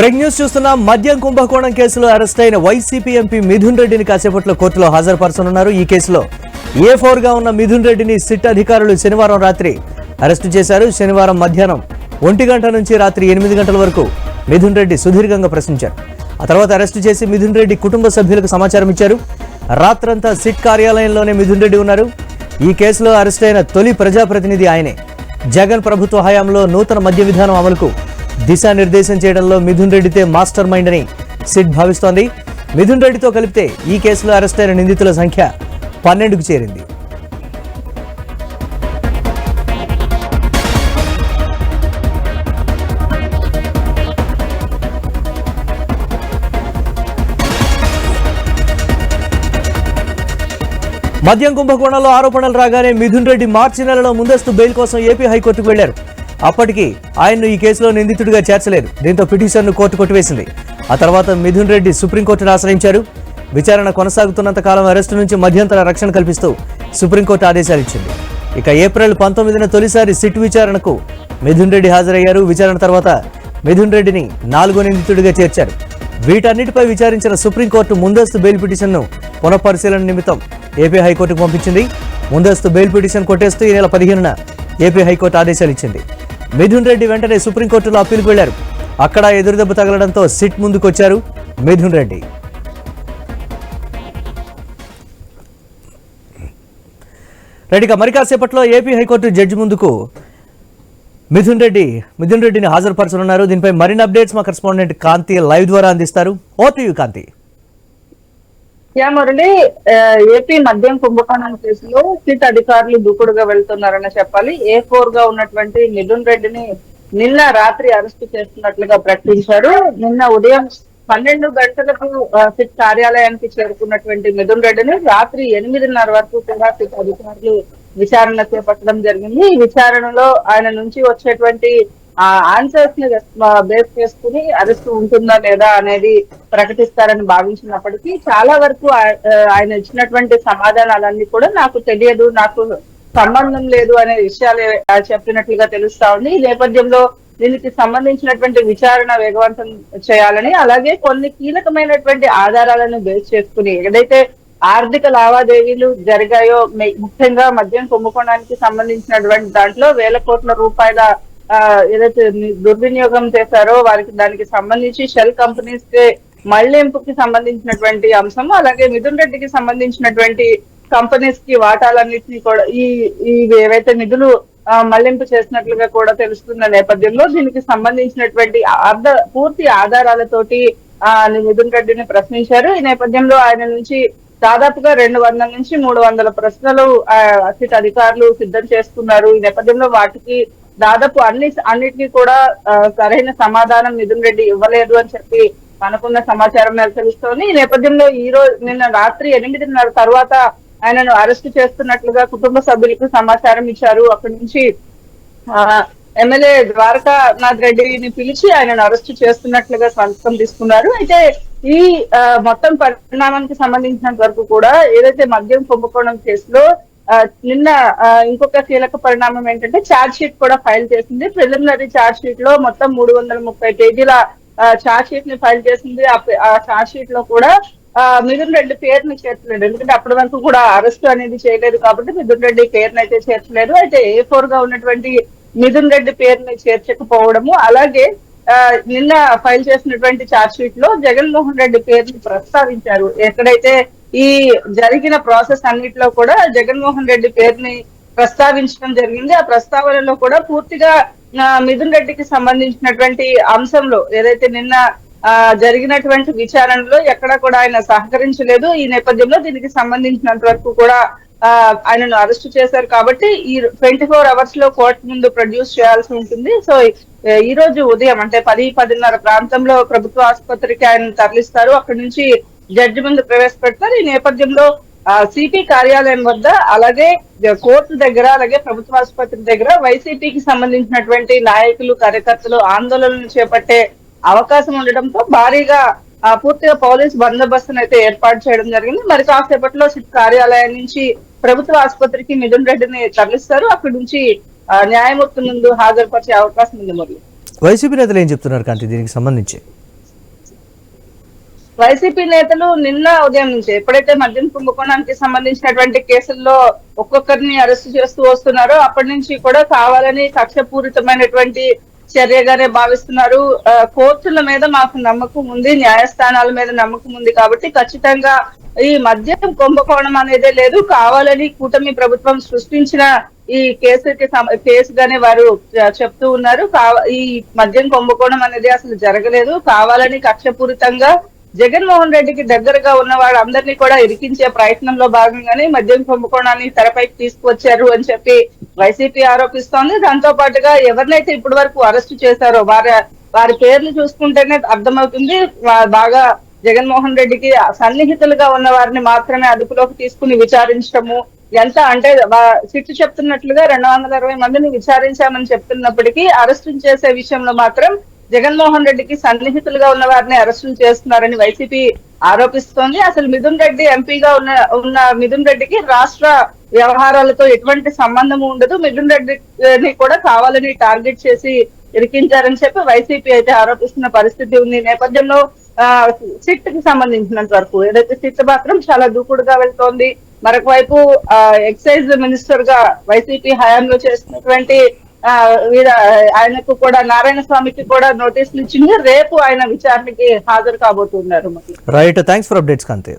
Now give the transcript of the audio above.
Break news చూస్తున్న మద్యం కుంభకోణం కేసులో అరెస్ట్ అయిన వైసీపీ ఎంపీ మిథున్ రెడ్డిని కాసేపట్లో కోర్టులో హాజరుపరచనున్నారు. ఈ కేసులో A4 గా ఉన్న మిథున్ రెడ్డిని సిట్ అధికారులు శనివారం రాత్రి అరెస్టు చేశారు. శనివారం మధ్యాహ్నం 1 గంట నుంచి రాత్రి 8 గంటల వరకు మిథున్ రెడ్డి సుదీర్ఘంగా ప్రశ్నించారు. ఆ తర్వాత అరెస్టు చేసి మిథున్ రెడ్డి కుటుంబ సభ్యులకు సమాచారం ఇచ్చారు. రాత్రంతా సిట్ కార్యాలయంలోనే మిథున్ రెడ్డి ఉన్నారు. ఈ కేసులో అరెస్ట్ అయిన తొలి ప్రజాప్రతినిధి ఆయనే. జగన్ ప్రభుత్వ హయాంలో నూతన మద్య విధానం అమలుకు దిశానిర్దేశం చేయడంలో మిథున్ రెడ్డితే మాస్టర్ మైండ్ అని సిట్ భావిస్తోంది. మిథున్ రెడ్డితో కలిపితే ఈ కేసులో అరెస్ట్ అయిన నిందితుల సంఖ్య 12కు చేరింది. మద్యం కుంభకోణంలో ఆరోపణలు రాగానే మిథున్ రెడ్డి మార్చి నెలలో ముందస్తు బెయిల్ కోసం ఏపీ హైకోర్టుకు వెళ్లారు. అప్పటికి ఆయన్ను ఈ కేసులో నిందితుడిగా చేర్చలేదు. దీంతో పిటిషన్ను కోర్టు కొట్టివేసింది. ఆ తర్వాత మిథున్ రెడ్డి సుప్రీంకోర్టును ఆశ్రయించారు. విచారణ కొనసాగుతున్నంత కాలం అరెస్టు నుంచి మధ్యంతర రక్షణ కల్పిస్తూ సుప్రీంకోర్టు ఆదేశాలు ఇచ్చింది. ఇక ఏప్రిల్ 19న తొలిసారి సిట్ విచారణకు మిథున్ రెడ్డి హాజరయ్యారు. విచారణ తర్వాత మిథున్ రెడ్డిని 4వ నిందితుడిగా చేర్చారు. వీటన్నిటిపై విచారించిన సుప్రీంకోర్టు ముందస్తు బెయిల్ పిటిషన్ను పునఃపరిశీలన నిమిత్తం ఏపీ హైకోర్టుకు పంపించింది. ముందస్తు బెయిల్ పిటిషన్ కొట్టేస్తూ ఈ నెల 15న ఏపీ హైకోర్టు ఆదేశాలు ఇచ్చింది. మిథున్ రెడ్డి వెంటనే సుప్రీంకోర్టులో అప్పీలుకు వెళ్లారు. అక్కడ ఎదురుదెబ్బ తగలడంతో సిట్ ముందుకొచ్చారు మిథున్ రెడ్డి. రెడ్డిగా మరి కాసేపట్లో ఏపీ హైకోర్టు జడ్జి ముందుకు మిథున్ రెడ్డిని హాజరుపరచనున్నారు. దీనిపై మరిన్ని అప్డేట్స్ మా కరెస్పాండెంట్ కాంతి లైవ్ ద్వారా అందిస్తారు. ఓటీయూ కాంతి. మురళి, ఏపీ మద్యం కుంభకోణం కేసులో సిట్ అధికారులు దూకుడుగా వెళ్తున్నారని చెప్పాలి. A4 గా ఉన్నటువంటి మిథున్ రెడ్డిని నిన్న రాత్రి అరెస్టు చేస్తున్నట్లుగా ప్రకటించారు. నిన్న ఉదయం 12 గంటలకు సిట్ కార్యాలయానికి చేరుకున్నటువంటి మిథున్ రెడ్డిని రాత్రి 8:30 వరకు కూడా సిట్ అధికారులు విచారణ చేపట్టడం జరిగింది. ఈ విచారణలో ఆయన నుంచి వచ్చేటువంటి ఆన్సర్స్ ని బేస్ చేసుకుని అరెస్ట్ ఉంటుందా లేదా అనేది ప్రకటిస్తారని భావించినప్పటికీ చాలా వరకు ఆయన ఇచ్చినటువంటి సమాధానాలన్నీ కూడా నాకు తెలియదు, నాకు సంబంధం లేదు అనే విషయాలు చెప్పినట్లుగా తెలుస్తా ఉంది. ఈ నేపథ్యంలో దీనికి సంబంధించినటువంటి విచారణ వేగవంతం చేయాలని, అలాగే కొన్ని కీలకమైనటువంటి ఆధారాలను బేస్ చేసుకుని ఏదైతే ఆర్థిక లావాదేవీలు జరిగాయో, ముఖ్యంగా మద్యం కుంభకోణానికి సంబంధించినటువంటి దాంట్లో వేల కోట్ల రూపాయల ఏదైతే దుర్వినియోగం చేశారో దానికి సంబంధించి షెల్ కంపెనీస్ కి మళ్లింపుకి సంబంధించినటువంటి అంశం, అలాగే మిథున్ రెడ్డికి సంబంధించినటువంటి కంపెనీస్ కి వాటాలన్నింటినీ కూడా ఈ ఏవైతే నిధులు మళ్లింపు చేసినట్లుగా కూడా తెలుస్తున్న నేపథ్యంలో దీనికి సంబంధించినటువంటి పూర్తి ఆధారాలతోటి మిథున్ రెడ్డిని ప్రశ్నించారు. ఈ నేపథ్యంలో ఆయన నుంచి దాదాపుగా 200 నుంచి 300 ప్రశ్నలు సిట్ అధికారులు సిద్ధం చేసుకున్నారు. ఈ నేపథ్యంలో వాటికి దాదాపు అన్నిటికీ కూడా సరైన సమాధానం మిథున్ రెడ్డి ఇవ్వలేదు అని చెప్పి అనుకున్న సమాచారం మేరకు తెలుస్తోంది. ఈ నేపథ్యంలో నిన్న రాత్రి 8:30 తర్వాత ఆయనను అరెస్టు చేస్తున్నట్లుగా కుటుంబ సభ్యులకు సమాచారం ఇచ్చారు. అక్కడి నుంచి ఎమ్మెల్యే ద్వారకానాథ్ రెడ్డిని పిలిచి ఆయనను అరెస్టు చేస్తున్నట్లుగా సంతకం తీసుకున్నారు. అయితే ఈ మొత్తం పరిణామానికి సంబంధించినంత వరకు కూడా ఏదైతే మద్యం కుంభకోణం కేసులో నిన్న ఇంకొక కీలక పరిణామం ఏంటంటే ఛార్జ్ షీట్ కూడా ఫైల్ చేసింది. ప్రిలిమినరీ ఛార్జ్ షీట్ లో మొత్తం 330 పేజీల ఛార్జ్ షీట్ ని ఫైల్ చేసింది. ఆ ఛార్జ్ షీట్ లో కూడా మిథున్ రెడ్డి పేరుని చేర్చలేదు. ఎందుకంటే అప్పటి వరకు కూడా అరెస్ట్ అనేది చేయలేదు కాబట్టి మిథున్ రెడ్డి పేరుని అయితే చేర్చలేదు. అయితే A4 గా ఉన్నటువంటి మిథున్ రెడ్డి పేరుని చేర్చకపోవడము, అలాగే నిన్న ఫైల్ చేసినటువంటి ఛార్జ్ షీట్ లో జగన్మోహన్ రెడ్డి పేరుని ప్రస్తావించారు. ఎక్కడైతే ఈ జరిగిన ప్రాసెస్ అన్నిటిలో కూడా జగన్మోహన్ రెడ్డి పేరుని ప్రస్తావించడం జరిగింది. ఆ ప్రస్తావనలో కూడా పూర్తిగా మిథున్ రెడ్డికి సంబంధించినటువంటి అంశంలో ఏదైతే నిన్న జరిగినటువంటి విచారణలో ఎక్కడా కూడా ఆయన సహకరించలేదు. ఈ నేపథ్యంలో దీనికి సంబంధించినంత వరకు కూడా ఆయనను అరెస్టు చేశారు. కాబట్టి ఈ 24 అవర్స్ లో కోర్టు ముందు ప్రొడ్యూస్ చేయాల్సి ఉంటుంది. సో ఈ రోజు ఉదయం అంటే 10-10:30 ప్రాంతంలో ప్రభుత్వ ఆసుపత్రికి ఆయన తరలిస్తారు. అక్కడి నుంచి జడ్జి ముందు ప్రవేశపెడతారు. ఈ నేపథ్యంలో సిపి కార్యాలయం వద్ద, అలాగే కోర్టు దగ్గర, అలాగే ప్రభుత్వ ఆసుపత్రి దగ్గర వైసీపీకి సంబంధించినటువంటి నాయకులు, కార్యకర్తలు ఆందోళనలు చేపట్టే అవకాశం ఉండడంతో భారీగా పూర్తిగా పోలీస్ బందోబస్తును అయితే ఏర్పాటు చేయడం జరిగింది. మరి కాసేపట్లో సిట్ కార్యాలయం నుంచి ప్రభుత్వ ఆసుపత్రికి మిథున్ రెడ్డిని తరలిస్తారు. అక్కడి నుంచి న్యాయమూర్తి ముందు హాజరుపరిచే అవకాశం ఉంది. మరి వైసీపీ నేతలు ఏం చెప్తున్నారు కాంతి దీనికి సంబంధించి? వైసీపీ నేతలు నిన్న ఉదయం నుంచి ఎప్పుడైతే మద్యం కుంభకోణానికి సంబంధించినటువంటి కేసుల్లో ఒక్కొక్కరిని అరెస్ట్ చేస్తూ వస్తున్నారో అప్పటి నుంచి కూడా కావాలని కక్షపూరితమైనటువంటి చర్యగానే భావిస్తున్నారు. కోర్టుల మీద మాకు నమ్మకం ఉంది, న్యాయస్థానాల మీద నమ్మకం ఉంది కాబట్టి ఖచ్చితంగా ఈ మద్యం కుంభకోణం అనేదే లేదు, కావాలని కూటమి ప్రభుత్వం సృష్టించిన ఈ కేసుగానే వారు చెప్తూ ఉన్నారు. ఈ మద్యం కుంభకోణం అనేది అసలు జరగలేదు, కావాలని కక్షపూరితంగా జగన్మోహన్ రెడ్డికి దగ్గరగా ఉన్న వాళ్ళందరినీ కూడా ఇరికించే ప్రయత్నంలో భాగంగానే మద్యం కుంభకోణాన్ని తెరపైకి తీసుకువచ్చారు అని చెప్పి వైసీపీ ఆరోపిస్తోంది. దాంతో పాటుగా ఎవరినైతే ఇప్పటి వరకు అరెస్టు చేశారో వారి పేర్లు చూసుకుంటేనే అర్థమవుతుంది బాగా జగన్మోహన్ రెడ్డికి సన్నిహితులుగా ఉన్న వారిని మాత్రమే అదుపులోకి తీసుకుని విచారించడము. ఎంత అంటే సిట్ చెప్తున్నట్లుగా 220 మందిని విచారించామని చెప్తున్నప్పటికీ అరెస్టు చేసే విషయంలో మాత్రం జగన్మోహన్ రెడ్డికి సన్నిహితులుగా ఉన్న వారిని అరెస్టులు చేస్తున్నారని వైసీపీ ఆరోపిస్తోంది. అసలు మిథున్ రెడ్డి ఎంపీగా ఉన్న మిథున్ రెడ్డికి రాష్ట్ర వ్యవహారాలతో ఎటువంటి సంబంధం ఉండదు, మిథున్ రెడ్డిని కూడా కావాలని టార్గెట్ చేసి ఇరికించారని చెప్పి వైసీపీ అయితే ఆరోపిస్తున్న పరిస్థితి ఉంది. ఈ నేపథ్యంలో సిట్ కి సంబంధించినంత వరకు ఏదైతే సిట్ మాత్రం చాలా దూకుడుగా వెళ్తోంది. మరొక వైపు ఎక్సైజ్ మినిస్టర్ గా వైసీపీ హయాంలో చేసినటువంటి ఆయనకు కూడా నారాయణ స్వామికి కూడా నోటీసులు ఇచ్చింది. రేపు ఆయన విచారణకి హాజరు కాబోతున్నారు. Right, thanks for updates Kanthi.